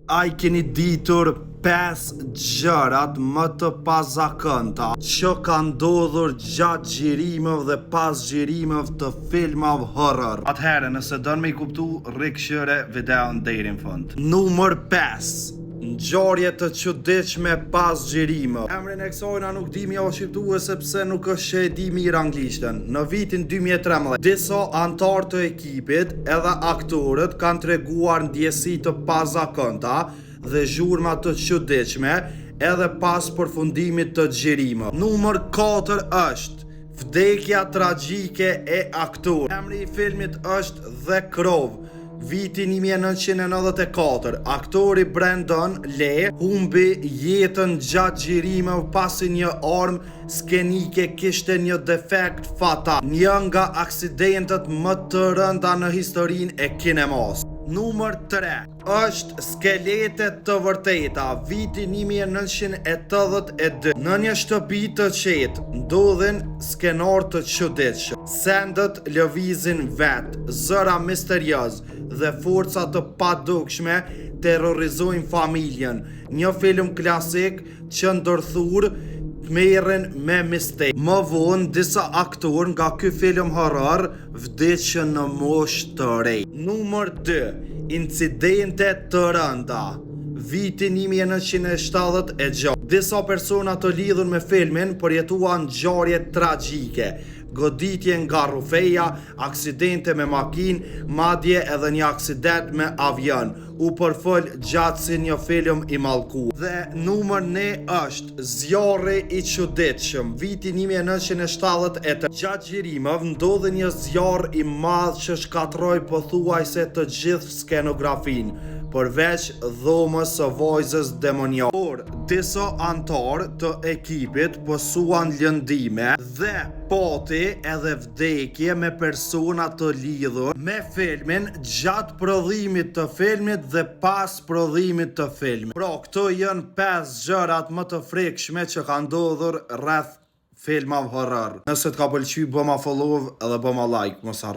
A i keni ditur 5 gjërat më të pazakonta që ka ndodhur gjatë xhirimeve dhe pas xhirimeve të filmave horror. Atëherë, nëse don me i kuptu, rikëqyre videon deri në fund. Numër 5. Ngjarje të çuditshme pas xhirimeve. Emrin e kësaj na nuk dimi o shqiptue sepse nuk është e di mirë anglishtën. Në vitin 2013, disa anëtar të ekipit edhe aktorët kanë treguar ndjesi të pazakonta dhe zhurma të çuditshme edhe pas përfundimit të xhirimeve. Numër 4 është vdekja tragjike e aktorit. Emri i filmit është The Crow. Viti 1994, aktori Brandon Lee humbi jetën gjatë xhirimeve pasi një armë skenike kishte një defekt fatal, një nga aksidentet më të rënda në historinë e kinemas. Numër 3 është skeletet të vërteta. Viti 1982. Në një shtëpi të qetë ndodhin skenar të çuditshëm. Sendet lëvizin vet, zëra misterios dhe forca të padukshme terrorizojnë familjen. Një film klasik që ndërthur merren me mister. Më vonë disa aktorë nga ky film horror vdiqën në moshë të re. Numër 2. Incidente të rënda. Viti 1976. Disa persona të lidhur me filmin përjetuan ngjarje tragjike. Goditje nga rrufeja, aksidente me makinë, madje edhe një aksident me avion. U përfol gjatë si një film i mallkuar. Dhe numër 1 është zjarri i çuditshëm. Viti 1973. Gjatë xhirimeve ndodhi një zjarr i madh që shkatroi pothuajse të gjithë skenografinë, përveç dhomës së vajzës demonjake. Por disa anëtar të ekipit pësuan lëndime dhe pati edhe vdekje me persona të lidhur me filmin gjatë prodhimit të filmit dhe pas prodhimit të filmit. Pra, këto janë 5 gjërat më të frikshme që ka ndodhur rreth filmave horror. Nëse të ka pëlqyer, bëma follow edhe bëma like, mos harro.